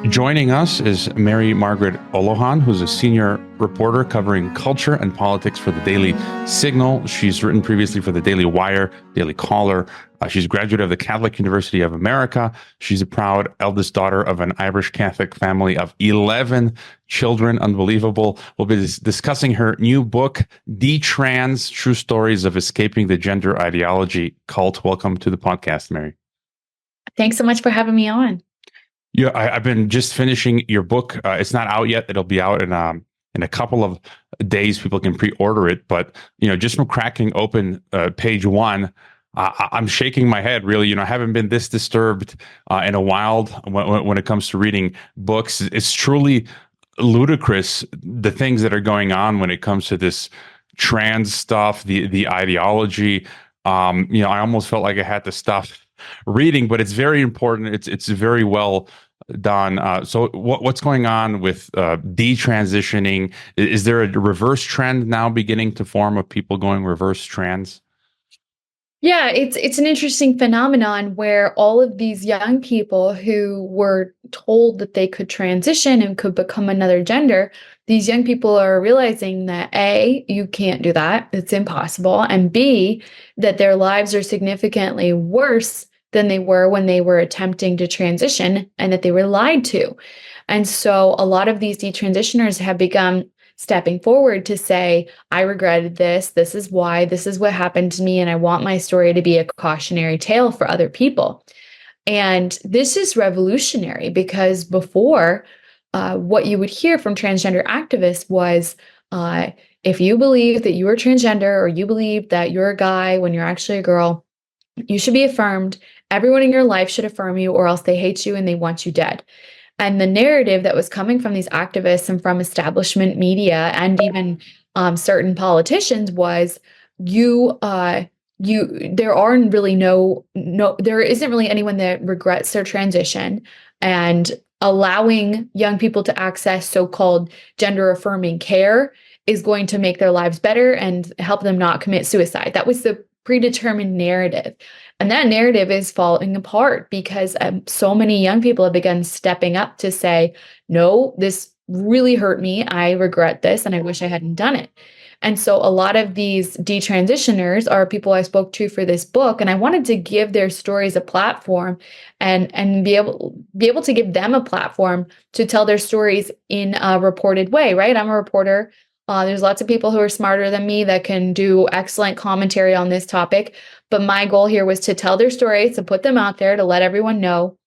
Joining us is Mary Margaret Olohan, who's a senior reporter covering culture and politics for the Daily Signal. She's written previously for the Daily Wire, Daily Caller. She's a graduate of the Catholic University of America. She's a proud eldest daughter of an Irish Catholic family of 11 children. Unbelievable. We'll be discussing her new book, Detrans, True Stories of Escaping the Gender Ideology Cult. Welcome to the podcast, Mary. Thanks so much for having me on. Yeah, I've been just finishing your book. It's not out yet. It'll be out in a couple of days. People can pre-order it. But just from cracking open page one, I'm shaking my head. Really, I haven't been this disturbed in a while when it comes to reading books. It's truly ludicrous the things that are going on when it comes to this trans stuff, the ideology. I almost felt like I had to stop reading, but it's very important. It's very well done. So what's going on with detransitioning? Is there a reverse trend now beginning to form of people going reverse trans? Yeah, it's an interesting phenomenon where all of these young people who were told that they could transition and could become another gender, these young people are realizing that A, you can't do that, it's impossible, and B, that their lives are significantly worse than they were when they were attempting to transition and that they were lied to. And so a lot of these detransitioners have begun stepping forward to say, I regretted this. This is why. This is what happened to me. And I want my story to be a cautionary tale for other people. And this is revolutionary because before, what you would hear from transgender activists was, if you believe that you are transgender or you believe that you're a guy when you're actually a girl, you should be affirmed. Everyone in your life should affirm you, or else they hate you and they want you dead. And the narrative that was coming from these activists and from establishment media and even certain politicians was, there isn't really anyone that regrets their transition, and allowing young people to access so-called gender affirming care is going to make their lives better and help them not commit suicide. That was the predetermined narrative. And that narrative is falling apart because so many young people have begun stepping up to say, no, this really hurt me. I regret this and I wish I hadn't done it. And so a lot of these detransitioners are people I spoke to for this book, and I wanted to give their stories a platform and be able to give them a platform to tell their stories in a reported way, right? I'm a reporter. There's lots of people who are smarter than me that can do excellent commentary on this topic. But my goal here was to tell their stories, to put them out there, to let everyone know.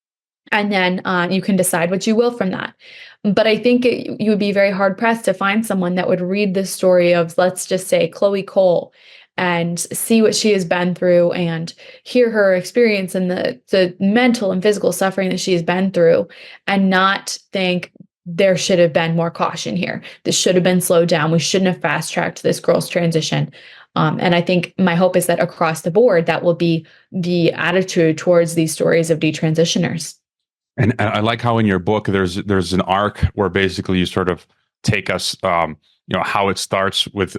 And then you can decide what you will from that. But I think you would be very hard pressed to find someone that would read the story of, let's just say, Chloe Cole, and see what she has been through and hear her experience and the mental and physical suffering that she has been through, and not think, there should have been more caution here. This should have been slowed down. We shouldn't have fast-tracked this girl's transition. And I think my hope is that across the board, that will be the attitude towards these stories of detransitioners. And I like how in your book there's an arc where basically you sort of take us, how it starts with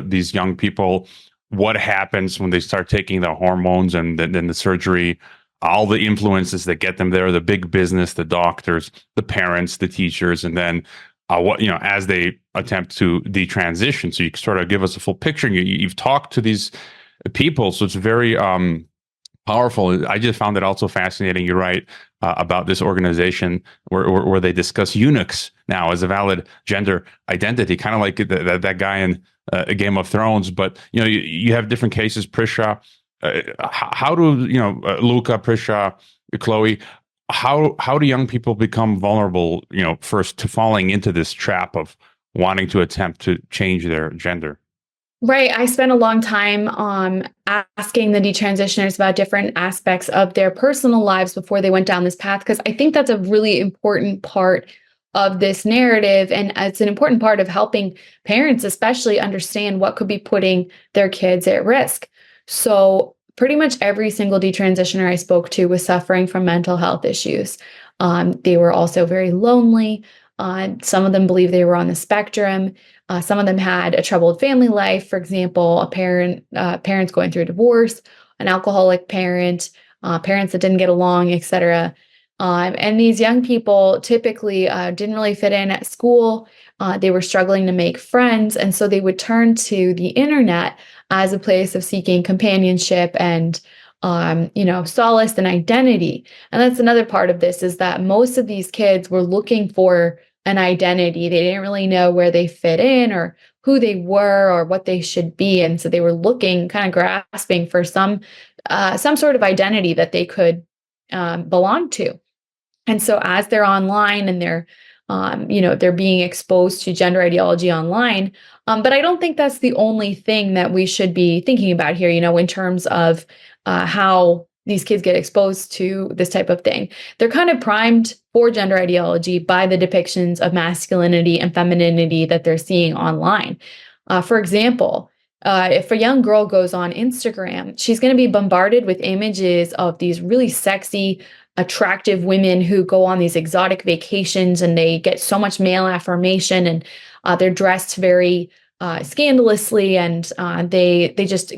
these young people, what happens when they start taking the hormones and then the surgery, all the influences that get them there, the big business, the doctors, the parents, the teachers, and then as they attempt to detransition. So you sort of give us a full picture. You've talked to these people, so it's very powerful. I just found it also fascinating. You write about this organization where they discuss eunuchs now as a valid gender identity, kind of like that guy in Game of Thrones. But you have different cases. Prisha. How do Luca, Prisha, Chloe? How do young people become vulnerable? First to falling into this trap of wanting to attempt to change their gender. Right. I spent a long time asking the detransitioners about different aspects of their personal lives before they went down this path, because I think that's a really important part of this narrative. And it's an important part of helping parents, especially, understand what could be putting their kids at risk. So pretty much every single detransitioner I spoke to was suffering from mental health issues. They were also very lonely. Some of them believe they were on the spectrum. Some of them had a troubled family life. For example, parents going through a divorce, an alcoholic parent, parents that didn't get along, etc. And these young people typically didn't really fit in at school. They were struggling to make friends. And so they would turn to the internet as a place of seeking companionship and solace and identity. And that's another part of this, is that most of these kids were looking for an identity. They didn't really know where they fit in or who they were or what they should be. And so they were looking, kind of grasping for some sort of identity that they could belong to. And so as they're online and they're being exposed to gender ideology online. But I don't think that's the only thing that we should be thinking about here, in terms of how these kids get exposed to this type of thing. They're kind of primed for gender ideology by the depictions of masculinity and femininity that they're seeing online. For example, if a young girl goes on Instagram, she's going to be bombarded with images of these really sexy, attractive women who go on these exotic vacations, and they get so much male affirmation, and they're dressed very scandalously, and they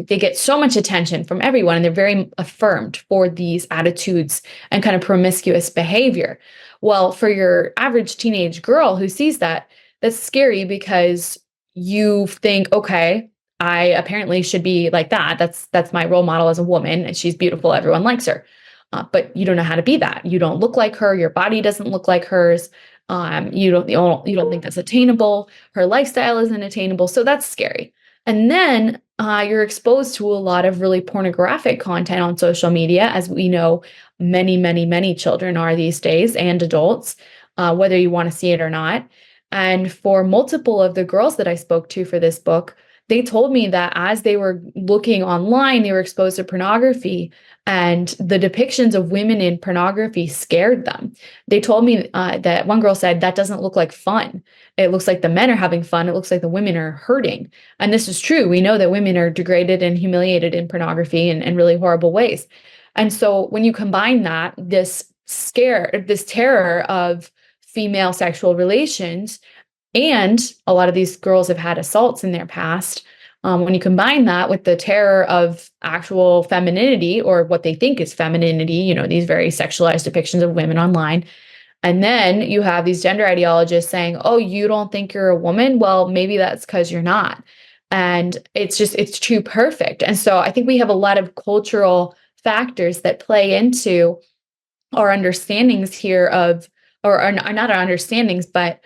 get so much attention from everyone, and they're very affirmed for these attitudes and kind of promiscuous behavior. Well, for your average teenage girl who sees that, that's scary, because you think, okay, I apparently should be like that. That's my role model as a woman, and she's beautiful. Everyone likes her. But you don't know how to be that. You don't look like her. Your body doesn't look like hers. You don't think that's attainable. Her lifestyle isn't attainable. So that's scary. And then you're exposed to a lot of really pornographic content on social media, as we know many, many, many children are these days, and adults, whether you want to see it or not. And for multiple of the girls that I spoke to for this book, they told me that as they were looking online, they were exposed to pornography, and the depictions of women in pornography scared them. They told me that one girl said, that doesn't look like fun. It looks like the men are having fun. It looks like the women are hurting. And this is true. We know that women are degraded and humiliated in pornography in really horrible ways. And so when you combine that, this terror of female sexual relations, and a lot of these girls have had assaults in their past. When you combine that with the terror of actual femininity, or what they think is femininity, these very sexualized depictions of women online. And then you have these gender ideologists saying, oh, you don't think you're a woman? Well, maybe that's because you're not. And it's too perfect. And so I think we have a lot of cultural factors that play into our understandings here or not our understandings, but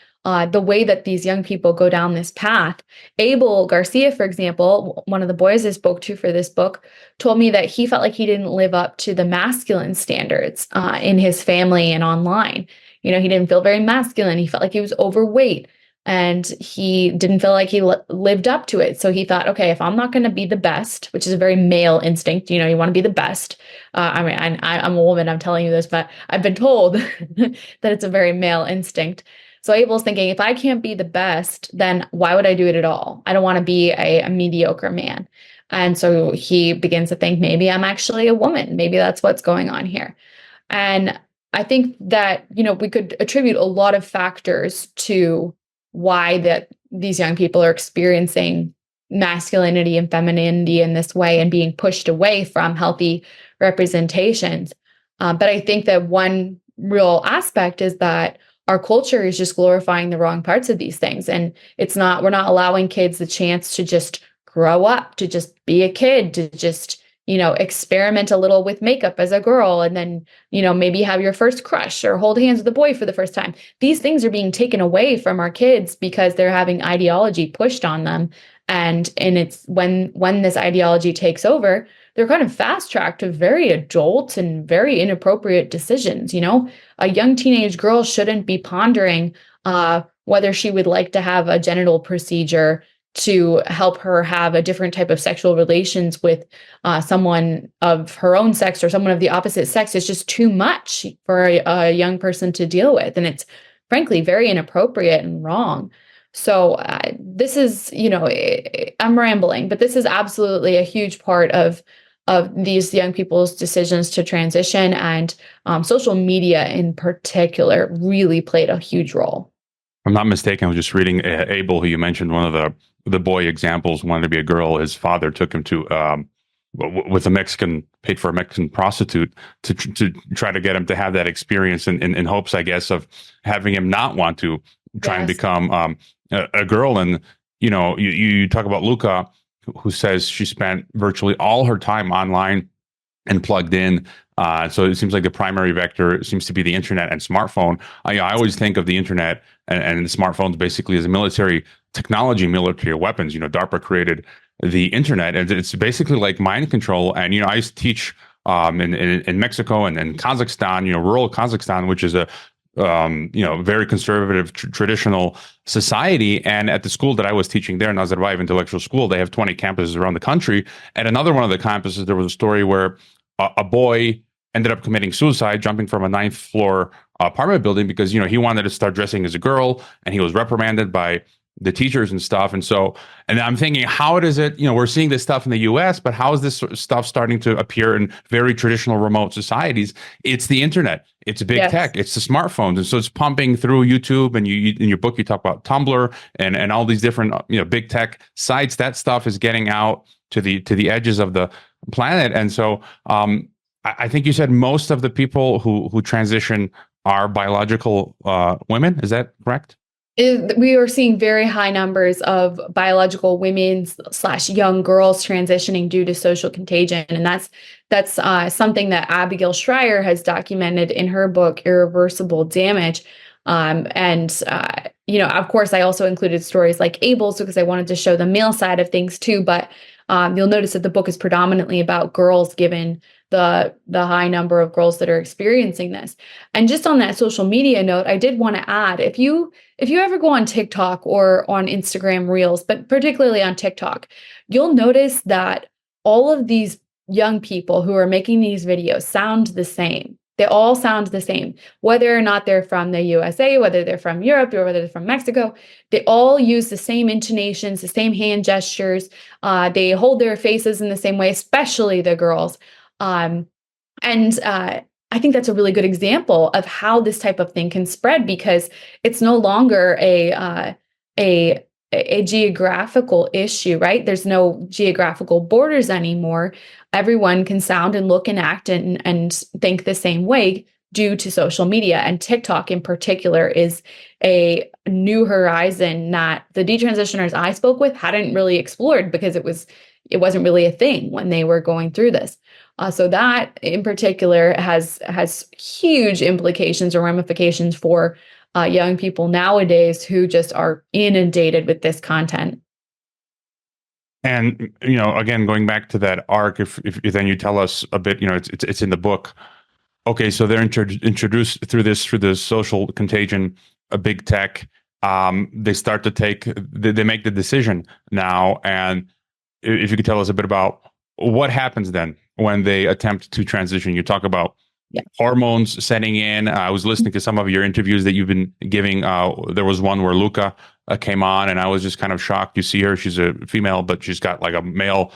the way that these young people go down this path. Abel Garcia, for example, one of the boys I spoke to for this book, told me that he felt like he didn't live up to the masculine standards in his family and online. He didn't feel very masculine. He felt like he was overweight, and he didn't feel like he lived up to it. So he thought, okay, if I'm not going to be the best, which is a very male instinct, you want to be the best. I'm a woman, I'm telling you this, but I've been told that it's a very male instinct. So Abel's thinking, if I can't be the best, then why would I do it at all? I don't want to be a mediocre man. And so he begins to think, maybe I'm actually a woman. Maybe that's what's going on here. And I think that, we could attribute a lot of factors to why that these young people are experiencing masculinity and femininity in this way and being pushed away from healthy representations. But I think that one real aspect is that our culture is just glorifying the wrong parts of these things. And we're not allowing kids the chance to just grow up, to just be a kid, to just, experiment a little with makeup as a girl, and then, maybe have your first crush or hold hands with a boy for the first time. These things are being taken away from our kids because they're having ideology pushed on them. And it's when this ideology takes over, they're kind of fast-tracked to very adult and very inappropriate decisions. A young teenage girl shouldn't be pondering whether she would like to have a genital procedure to help her have a different type of sexual relations with someone of her own sex or someone of the opposite sex. It's just too much for a young person to deal with. And it's frankly very inappropriate and wrong. So this is, I'm rambling, but this is absolutely a huge part of these young people's decisions to transition, and social media in particular really played a huge role. If I'm not mistaken, I was just reading Abel, who you mentioned, one of the boy examples wanted to be a girl. His father took him to with a Mexican, paid for a Mexican prostitute to try to get him to have that experience in hopes, I guess, of having him not want to try and Yes. become a girl. And, you talk about Luca, who says she spent virtually all her time online and plugged in. So it seems like the primary vector seems to be the internet and smartphone. I always think of the internet and the smartphones basically as a military technology, military weapons. DARPA created the internet, and it's basically like mind control. And I used to teach in Mexico and Kazakhstan, rural Kazakhstan, which is a very conservative, traditional society. And at the school that I was teaching there, Nazarbayev Intellectual School, they have 20 campuses around the country. At another one of the campuses, there was a story where a boy ended up committing suicide, jumping from a ninth floor apartment building because, he wanted to start dressing as a girl, and he was reprimanded by the teachers and stuff. And I'm thinking, how does it, we're seeing this stuff in the US, but how is this sort of stuff starting to appear in very traditional remote societies? It's the internet, it's big tech, it's the smartphones. And so it's pumping through YouTube, and you in your book, you talk about Tumblr and all these different, big tech sites. That stuff is getting out to the edges of the planet. And so I think you said most of the people who transition are biological women. Is that correct? We are seeing very high numbers of biological women / young girls transitioning due to social contagion. And that's something that Abigail Schreier has documented in her book, Irreversible Damage. Of course, I also included stories like Abel's because I wanted to show the male side of things too. But you'll notice that the book is predominantly about girls, given the high number of girls that are experiencing this. And just on that social media note, I did want to add, if you ever go on TikTok or on Instagram Reels, but particularly on TikTok, you'll notice that all of these young people who are making these videos sound the same. They all sound the same, whether or not they're from the USA, whether they're from Europe, or whether they're from Mexico. They all use the same intonations, the same hand gestures. They hold their faces in the same way, especially the girls. I think that's a really good example of how this type of thing can spread, because it's no longer a geographical issue, right? There's no geographical borders anymore. Everyone can sound and look and act and think the same way due to social media. And TikTok in particular is a new horizon that the detransitioners I spoke with hadn't really explored, because it wasn't really a thing when they were going through this. So that in particular has huge implications or ramifications for young people nowadays who just are inundated with this content. And again, going back to that arc, if then you tell us a bit, it's in the book. Okay, so they're introduced through the social contagion, a big tech. They start to they make the decision now, and if you could tell us a bit about what happens then when they attempt to transition. You talk about hormones setting in. I was listening to some of your interviews that you've been giving. There was one where Luca came on, and I was just kind of shocked. You see her; she's a female, but she's got like a male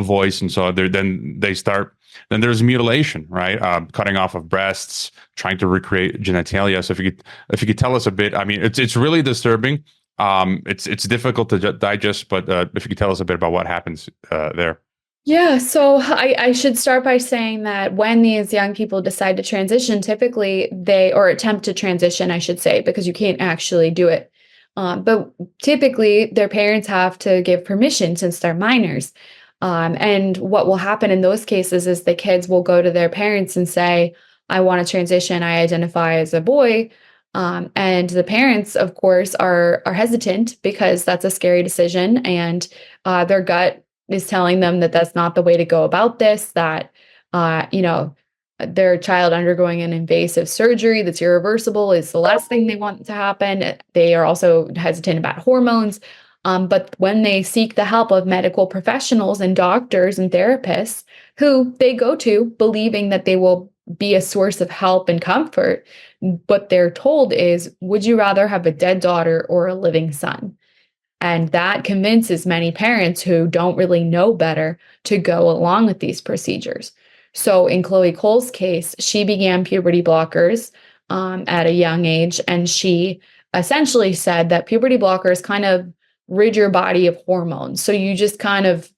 voice, and so then there's mutilation, right? Cutting off of breasts, trying to recreate genitalia. So if you could tell us a bit, I mean, it's really disturbing. It's difficult to digest, but if you could tell us a bit about what happens there. Yeah, so I should start by saying that when these young people decide to transition, typically or attempt to transition, I should say, because you can't actually do it. But typically their parents have to give permission since they're minors. And what will happen in those cases is the kids will go to their parents and say, I want to transition. I identify as a boy. And the parents, of course, are hesitant because that's a scary decision. And their gut is telling them that that's not the way to go about this, that, their child undergoing an invasive surgery that's irreversible is the last thing they want to happen. They are also hesitant about hormones. But when they seek the help of medical professionals and doctors and therapists who they go to believing that they will be a source of help and comfort, what they're told is, would you rather have a dead daughter or a living son? And that convinces many parents who don't really know better to go along with these procedures. So in Chloe Cole's case, she began puberty blockers at a young age, and she essentially said that puberty blockers kind of rid your body of hormones. So you just kind of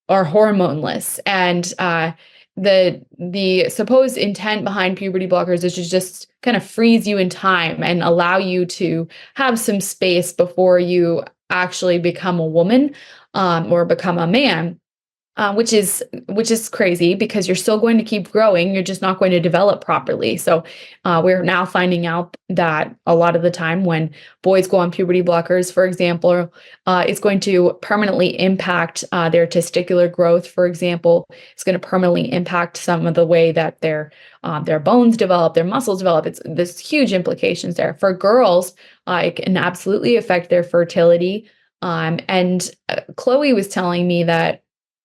are hormoneless. And the supposed intent behind puberty blockers is to just kind of freeze you in time and allow you to have some space before you actually become a woman, or become a man. Which is crazy because you're still going to keep growing. You're just not going to develop properly. So we're now finding out that a lot of the time when boys go on puberty blockers, for example, it's going to permanently impact their testicular growth. For example, it's going to permanently impact some of the way that their bones develop, their muscles develop. It's There's huge implications there. For girls, it can absolutely affect their fertility. And Chloe was telling me that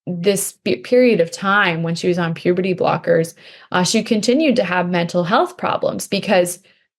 this period of time when she was on puberty blockers, she continued to have mental health problems because,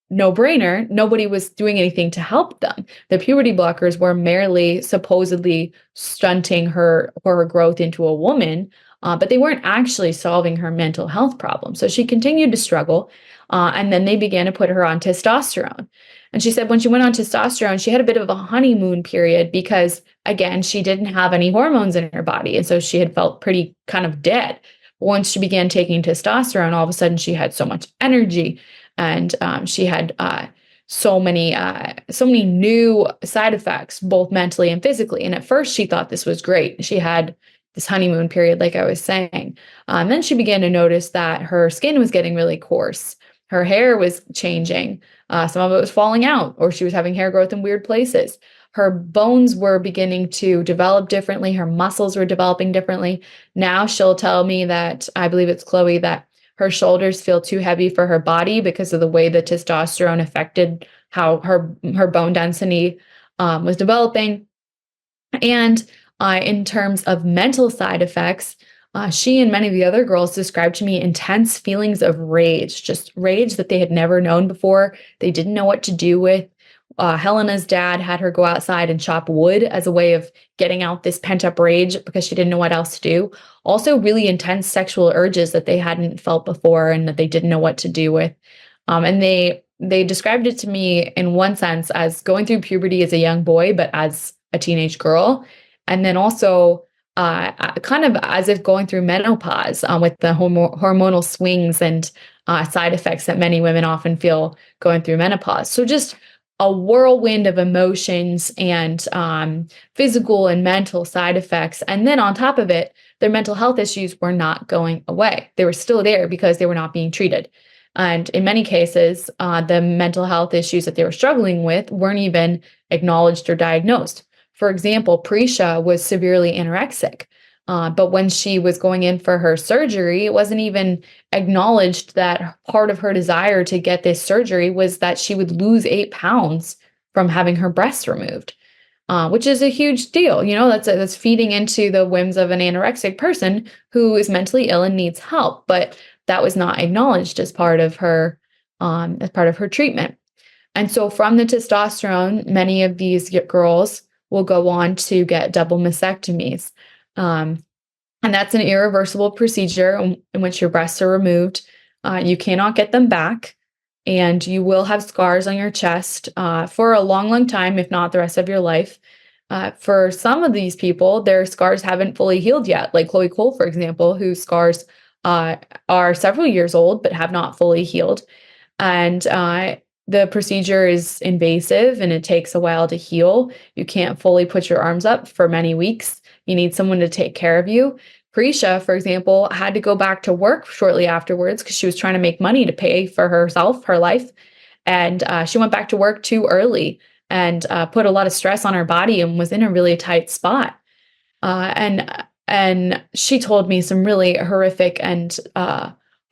no brainer, nobody was doing anything to help them. The puberty blockers were merely supposedly stunting her growth into a woman, but they weren't actually solving her mental health problems. So she continued to struggle, and then they began to put her on testosterone. And she said when she went on testosterone, she had a bit of a honeymoon period because, again, she didn't have any hormones in her body. And so she had felt pretty kind of dead. Once she began taking testosterone, all of a sudden she had so much energy, and she had so many new side effects, both mentally and physically. And at first she thought this was great. She had this honeymoon period, like I was saying. Then she began to notice that her skin was getting really coarse. Her hair was changing. Some of it was falling out, or she was having hair growth in weird places. Her bones were beginning to develop differently. Her muscles were developing differently. Now she'll tell me that, I believe it's Chloe, that her shoulders feel too heavy for her body because of the way the testosterone affected how her bone density was developing. And in terms of mental side effects, she and many of the other girls described to me intense feelings of rage, just rage that they had never known before. They didn't know what to do with. Helena's dad had her go outside and chop wood as a way of getting out this pent up rage because she didn't know what else to do. Also, really intense sexual urges that they hadn't felt before and that they didn't know what to do with. And they described it to me in one sense as going through puberty as a young boy, but as a teenage girl. And then also kind of as if going through menopause with the hormonal swings and side effects that many women often feel going through menopause. So just a whirlwind of emotions and physical and mental side effects. And then on top of it, their mental health issues were not going away. They were still there because they were not being treated. And in many cases, the mental health issues that they were struggling with weren't even acknowledged or diagnosed. For example, Prisha was severely anorexic. But when she was going in for her surgery, it wasn't even acknowledged that part of her desire to get this surgery was that she would lose 8 pounds from having her breasts removed, which is a huge deal. You know, that's feeding into the whims of an anorexic person who is mentally ill and needs help. But that was not acknowledged as part of her treatment. And so from the testosterone, many of these girls will go on to get double mastectomies. And that's an irreversible procedure in which your breasts are removed. You cannot get them back, and you will have scars on your chest for a long, long time, if not the rest of your life. For some of these people, their scars haven't fully healed yet, like Chloe Cole, for example, whose scars are several years old but have not fully healed. And the procedure is invasive and it takes a while to heal. You can't fully put your arms up for many weeks. You need someone to take care of you. Prisha, for example, had to go back to work shortly afterwards because she was trying to make money to pay for herself, her life. And she went back to work too early and put a lot of stress on her body and was in a really tight spot. And she told me some really horrific and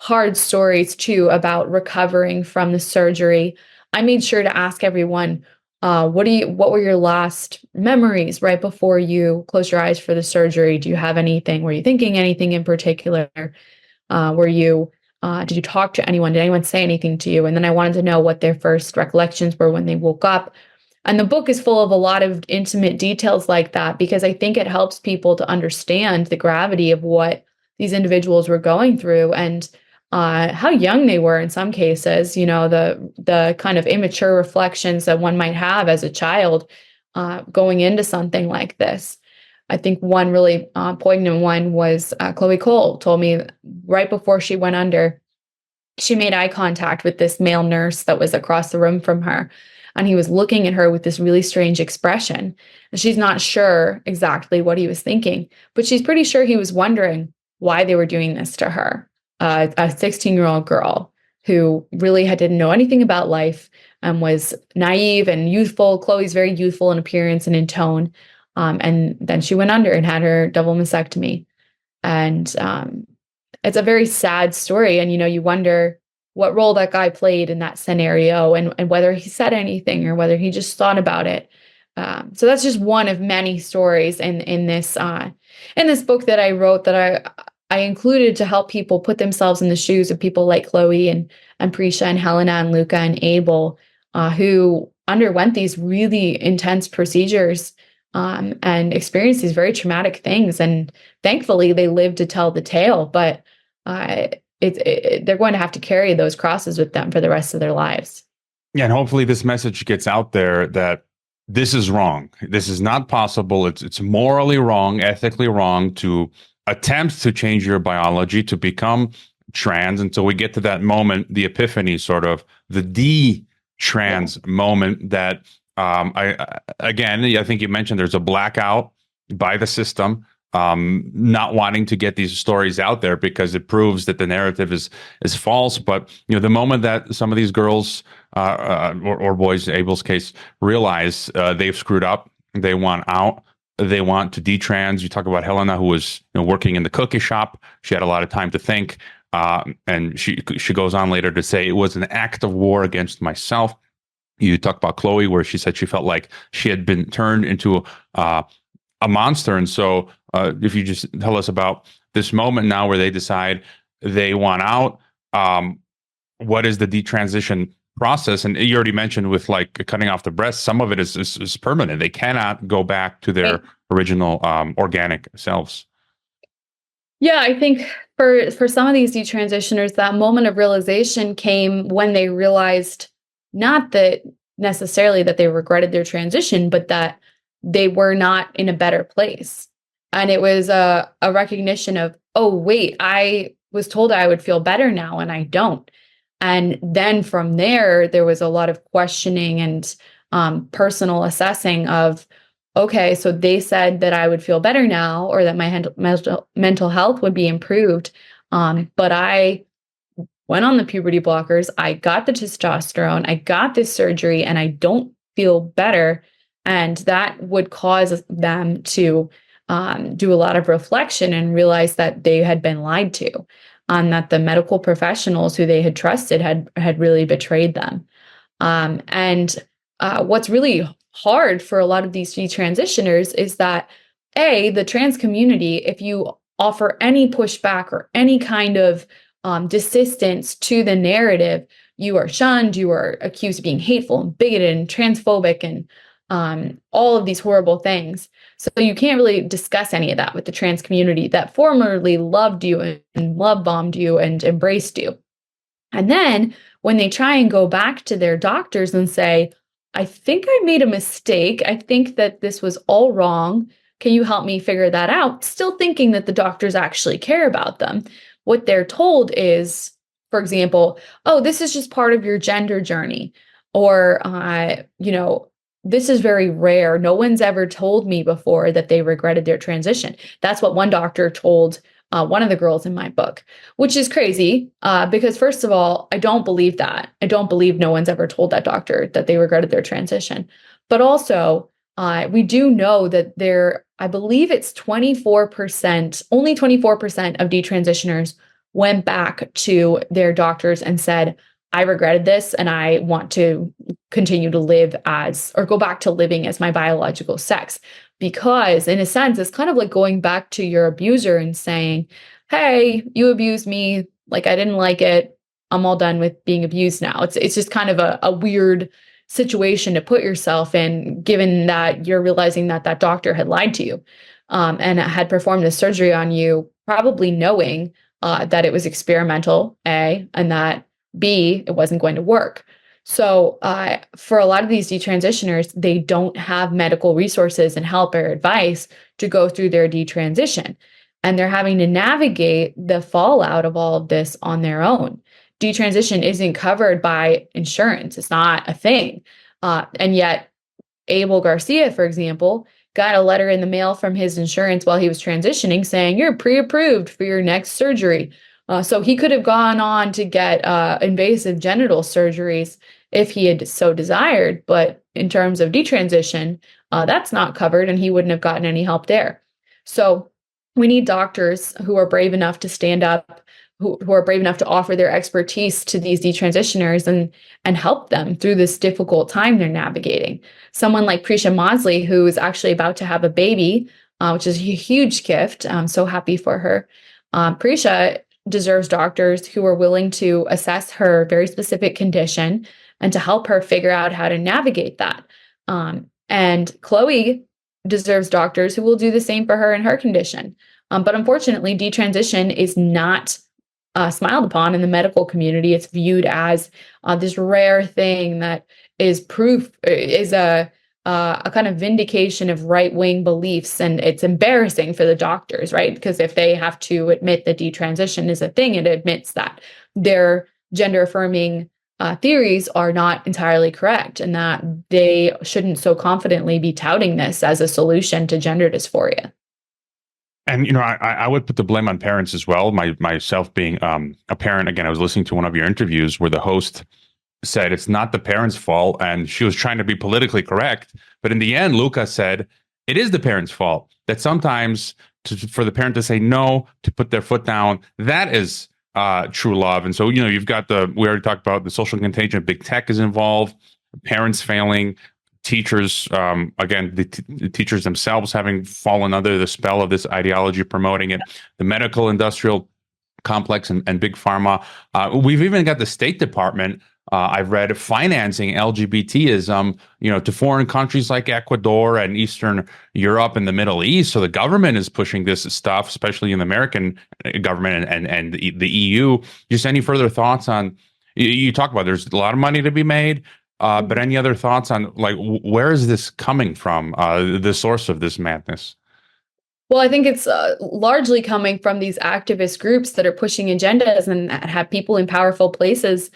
hard stories too about recovering from the surgery. I made sure to ask everyone, what were your last memories right before you closed your eyes for the surgery? Do you have anything? Were you thinking anything in particular? Did you talk to anyone? Did anyone say anything to you? And then I wanted to know what their first recollections were when they woke up. And the book is full of a lot of intimate details like that because I think it helps people to understand the gravity of what these individuals were going through and how young they were in some cases, you know, the kind of immature reflections that one might have as a child going into something like this. I think one really poignant one was Chloe Cole told me right before she went under, she made eye contact with this male nurse that was across the room from her. And he was looking at her with this really strange expression. And she's not sure exactly what he was thinking, but she's pretty sure he was wondering why they were doing this to her, a 16-year-old girl who really didn't know anything about life and was naive and youthful. Chloe's very youthful in appearance and in tone. And then she went under and had her double mastectomy. And it's a very sad story. And, you wonder what role that guy played in that scenario and whether he said anything or whether he just thought about it. So that's just one of many stories in this book that I wrote that I included to help people put themselves in the shoes of people like Chloe and Prisha and Helena and Luca and Abel, who underwent these really intense procedures and experienced these very traumatic things. And thankfully, they lived to tell the tale, but they're going to have to carry those crosses with them for the rest of their lives. Yeah, and hopefully this message gets out there that this is wrong. This is not possible. It's morally wrong, ethically wrong to attempt to change your biology to become trans until we get to that moment, the epiphany, sort of the de-trans moment that I think you mentioned there's a blackout by the system, not wanting to get these stories out there because it proves that the narrative is false. But the moment that some of these girls or boys, in Abel's case, realize they've screwed up, they want out. They want to detrans. You talk about Helena, who was working in the cookie shop. She had a lot of time to think, and she goes on later to say it was an act of war against myself. You talk about Chloe, where she said she felt like she had been turned into a monster. And so, if you just tell us about this moment now where they decide they want out, what is the detransition process? And you already mentioned with like cutting off the breast, some of it is permanent. They cannot go back to their original organic selves. Yeah, I think for some of these detransitioners, that moment of realization came when they realized not that necessarily that they regretted their transition, but that they were not in a better place. And it was a recognition of, oh, wait, I was told I would feel better now and I don't. And then from there was a lot of questioning and personal assessing of, okay, so they said that I would feel better now or that my mental health would be improved. But I went on the puberty blockers, I got the testosterone, I got this surgery, and I don't feel better. And that would cause them to do a lot of reflection and realize that they had been lied to. That the medical professionals who they had trusted had really betrayed them. And what's really hard for a lot of these detransitioners is that, the trans community, if you offer any pushback or any kind of desistance to the narrative, you are shunned, you are accused of being hateful and bigoted and transphobic and all of these horrible things. So you can't really discuss any of that with the trans community that formerly loved you and love bombed you and embraced you. And then when they try and go back to their doctors and say, I think I made a mistake. I think that this was all wrong. Can you help me figure that out? Still thinking that the doctors actually care about them. What they're told is, for example, oh, this is just part of your gender journey. Or, this is very rare. No one's ever told me before that they regretted their transition. That's what one doctor told one of the girls in my book, which is crazy because, first of all, I don't believe that. I don't believe no one's ever told that doctor that they regretted their transition. But also, we do know that I believe it's 24%, only 24% of detransitioners went back to their doctors and said, I regretted this and I want to continue to live or go back to living as my biological sex. Because in a sense, it's kind of like going back to your abuser and saying, hey, you abused me. Like, I didn't like it. I'm all done with being abused now. It's just kind of a weird situation to put yourself in, given that you're realizing that that doctor had lied to you and had performed a surgery on you, probably knowing that it was experimental, A, and that B, it wasn't going to work. So for a lot of these detransitioners, they don't have medical resources and help or advice to go through their detransition. And they're having to navigate the fallout of all of this on their own. Detransition isn't covered by insurance. It's not a thing. And yet Abel Garcia, for example, got a letter in the mail from his insurance while he was transitioning saying, you're pre-approved for your next surgery. So he could have gone on to get invasive genital surgeries if he had so desired. But in terms of detransition, that's not covered and he wouldn't have gotten any help there. So we need doctors who are brave enough to stand up, who are brave enough to offer their expertise to these detransitioners and help them through this difficult time they're navigating. Someone like Prisha Mosley, who is actually about to have a baby, which is a huge gift. I'm so happy for her. Prisha deserves doctors who are willing to assess her very specific condition and to help her figure out how to navigate that. And Chloe deserves doctors who will do the same for her in her condition. But unfortunately, detransition is not smiled upon in the medical community. It's viewed as this rare thing that is a kind of vindication of right-wing beliefs, and it's embarrassing for the doctors, right? Because if they have to admit that detransition is a thing, it admits that their gender-affirming theories are not entirely correct, and that they shouldn't so confidently be touting this as a solution to gender dysphoria. And I would put the blame on parents as well. Myself being a parent, again, I was listening to one of your interviews where the host said it's not the parents' fault, and she was trying to be politically correct. But in the end, Luca said it is the parents' fault. That sometimes for the parent to say no, to put their foot down, that is true love. And so you've got we already talked about the social contagion. Big tech is involved, parents failing. Teachers, again, the teachers themselves having fallen under the spell of this ideology promoting it, the medical industrial complex and big pharma. We've even got the State Department, I've read, financing LGBTism, to foreign countries like Ecuador and Eastern Europe and the Middle East. So the government is pushing this stuff, especially in the American government and the EU. Just any further thoughts on, you talk about there's a lot of money to be made. But any other thoughts on where is this coming from? The source of this madness? Well, I think it's largely coming from these activist groups that are pushing agendas and have people in powerful places,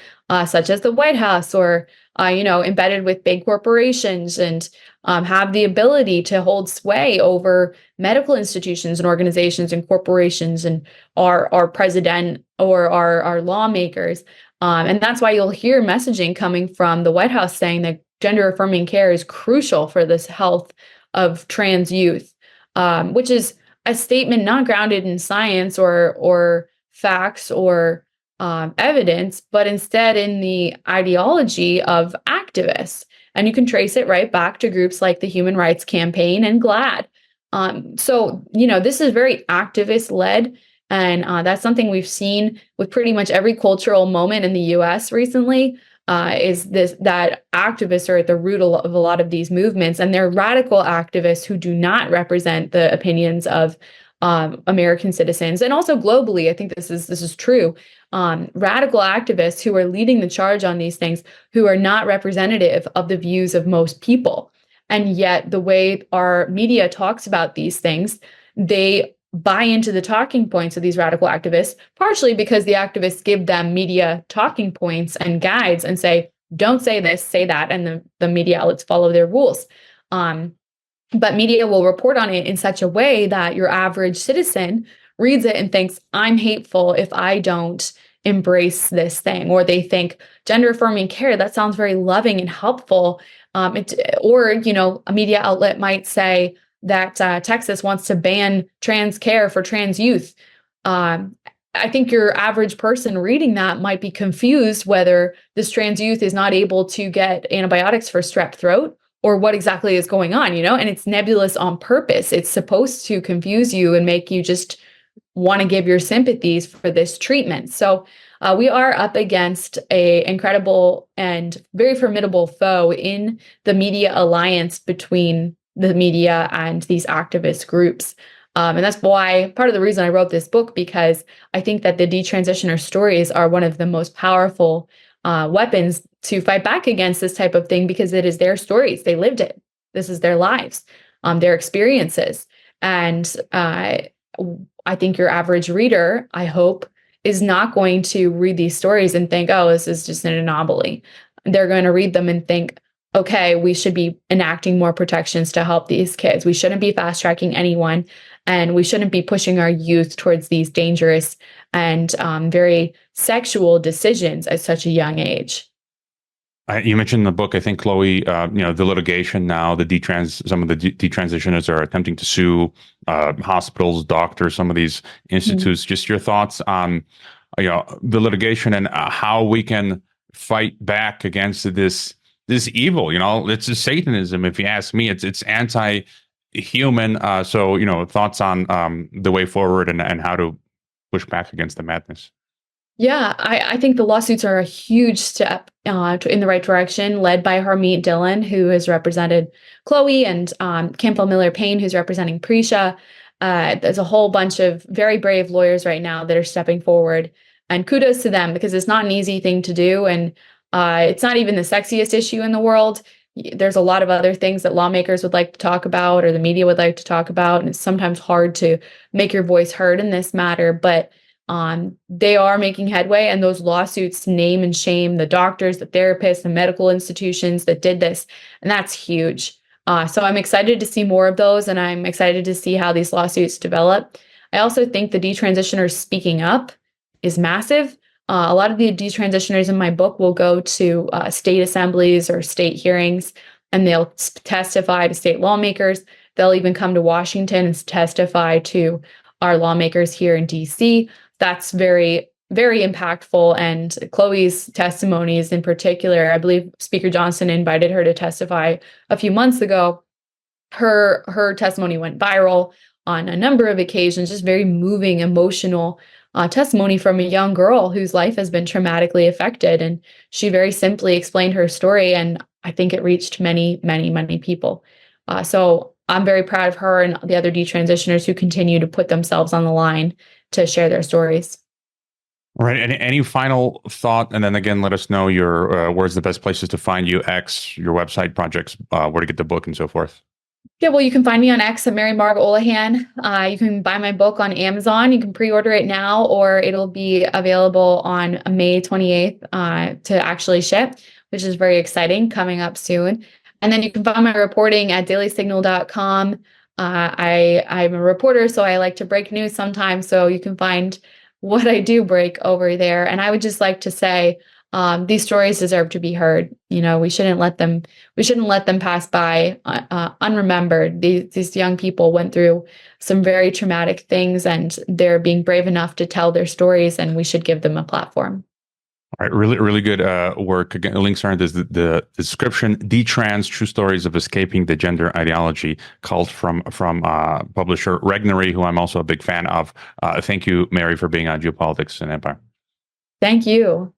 such as the White House, or embedded with big corporations, and have the ability to hold sway over medical institutions and organizations and corporations and our president or our lawmakers. And that's why you'll hear messaging coming from the White House saying that gender affirming care is crucial for this health of trans youth, which is a statement not grounded in science or facts or evidence, but instead in the ideology of activists. And you can trace it right back to groups like the Human Rights Campaign and GLAAD. So this is very activist led. And that's something we've seen with pretty much every cultural moment in the U.S. recently, is that activists are at the root of a lot of these movements, and they're radical activists who do not represent the opinions of American citizens, and also globally. I think this is true. Radical activists who are leading the charge on these things, who are not representative of the views of most people, and yet the way our media talks about these things, they buy into the talking points of these radical activists, partially because the activists give them media talking points and guides and say, don't say this, say that, and the media outlets follow their rules. But media will report on it in such a way that your average citizen reads it and thinks, I'm hateful if I don't embrace this thing. Or they think gender affirming care, that sounds very loving and helpful. Or a media outlet might say that Texas wants to ban trans care for trans youth. I think your average person reading that might be confused whether this trans youth is not able to get antibiotics for strep throat or what exactly is going on, and it's nebulous on purpose. It's supposed to confuse you and make you just want to give your sympathies for this treatment. So we are up against an incredible and very formidable foe in the media alliance between the media and these activist groups. And that's why part of the reason I wrote this book, because I think that the detransitioner stories are one of the most powerful weapons to fight back against this type of thing because it is their stories. They lived it. This is their lives, their experiences. And I think your average reader, I hope, is not going to read these stories and think, oh, this is just an anomaly. They're going to read them and think, okay, we should be enacting more protections to help these kids. We shouldn't be fast tracking anyone, and we shouldn't be pushing our youth towards these dangerous and very sexual decisions at such a young age. You mentioned in the book, I think, Chloe, the litigation now, some of the detransitioners are attempting to sue hospitals, doctors, some of these institutes. Mm-hmm. Just your thoughts on, the litigation and how we can fight back against this evil. It's a Satanism. If you ask me, it's anti-human. So, thoughts on the way forward and how to push back against the madness. Yeah, I think the lawsuits are a huge step in the right direction, led by Harmeet Dillon, who has represented Chloe, and Campbell Miller Payne, who's representing Prisha. There's a whole bunch of very brave lawyers right now that are stepping forward, and kudos to them, because it's not an easy thing to do, and it's not even the sexiest issue in the world. There's a lot of other things that lawmakers would like to talk about, or the media would like to talk about, and it's sometimes hard to make your voice heard in this matter, but they are making headway, and those lawsuits name and shame the doctors, the therapists, the medical institutions that did this, and that's huge. So I'm excited to see more of those, and I'm excited to see how these lawsuits develop. I also think the detransitioners speaking up is massive. A lot of the detransitioners in my book will go to state assemblies or state hearings, and they'll testify to state lawmakers. They'll even come to Washington and testify to our lawmakers here in DC. That's very, very impactful. And Chloe's testimonies in particular, I believe Speaker Johnson invited her to testify a few months ago. Her testimony went viral on a number of occasions, just very moving, emotional testimony from a young girl whose life has been traumatically affected. And she very simply explained her story, and I think it reached many, many, many people. So I'm very proud of her and the other detransitioners who continue to put themselves on the line to share their stories. All right. Any final thought? And then again, let us know your where's the best places to find you, X, your website, projects, where to get the book and so forth. Yeah, well, you can find me on X at Mary Margaret Olohan. You can buy my book on Amazon. You can pre-order it now, or it'll be available on May 28th to actually ship, which is very exciting, coming up soon. And then you can find my reporting at dailysignal.com. I'm a reporter, so I like to break news sometimes. So you can find what I do break over there. And I would just like to say, these stories deserve to be heard. We shouldn't let them pass by unremembered. These young people went through some very traumatic things, and they're being brave enough to tell their stories, and we should give them a platform. All right, really, really good work. Again, links are in the description. Detrans: True Stories of Escaping the Gender Ideology, called from publisher Regnery, who I'm also a big fan of. Thank you, Mary, for being on Geopolitics and Empire. Thank you.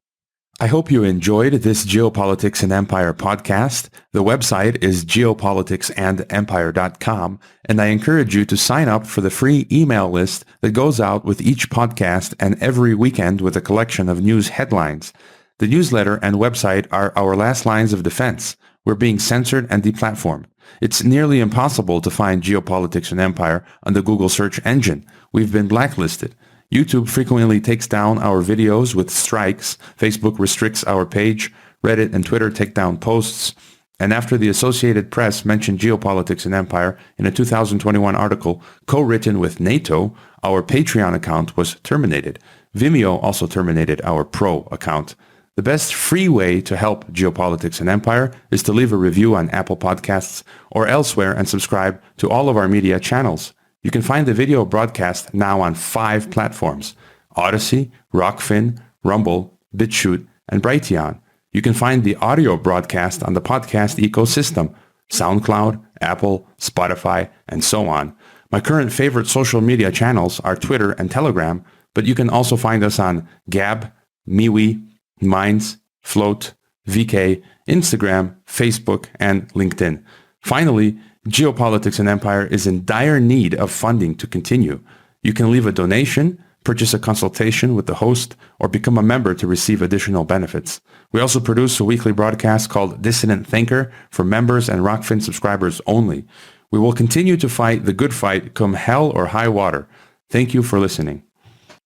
I hope you enjoyed this Geopolitics and Empire podcast. The website is geopoliticsandempire.com, and I encourage you to sign up for the free email list that goes out with each podcast and every weekend with a collection of news headlines. The newsletter and website are our last lines of defense. We're being censored and deplatformed. It's nearly impossible to find Geopolitics and Empire on the Google search engine. We've been blacklisted. YouTube frequently takes down our videos with strikes. Facebook restricts our page. Reddit and Twitter take down posts. And after the Associated Press mentioned Geopolitics and Empire in a 2021 article co-written with NATO, our Patreon account was terminated. Vimeo also terminated our Pro account. The best free way to help Geopolitics and Empire is to leave a review on Apple Podcasts or elsewhere and subscribe to all of our media channels. You can find the video broadcast now on 5 platforms: Odyssey, Rockfin, Rumble, BitChute, and Brighteon. You can find the audio broadcast on the podcast ecosystem: SoundCloud, Apple, Spotify, and so on. My current favorite social media channels are Twitter and Telegram, but you can also find us on Gab, MeWe, Minds, Float, VK, Instagram, Facebook, and LinkedIn. Finally, Geopolitics and Empire is in dire need of funding to continue. You can leave a donation, purchase a consultation with the host, or become a member to receive additional benefits. We also produce a weekly broadcast called Dissident Thinker for members and Rockfin subscribers only. We will continue to fight the good fight come hell or high water. Thank you for listening.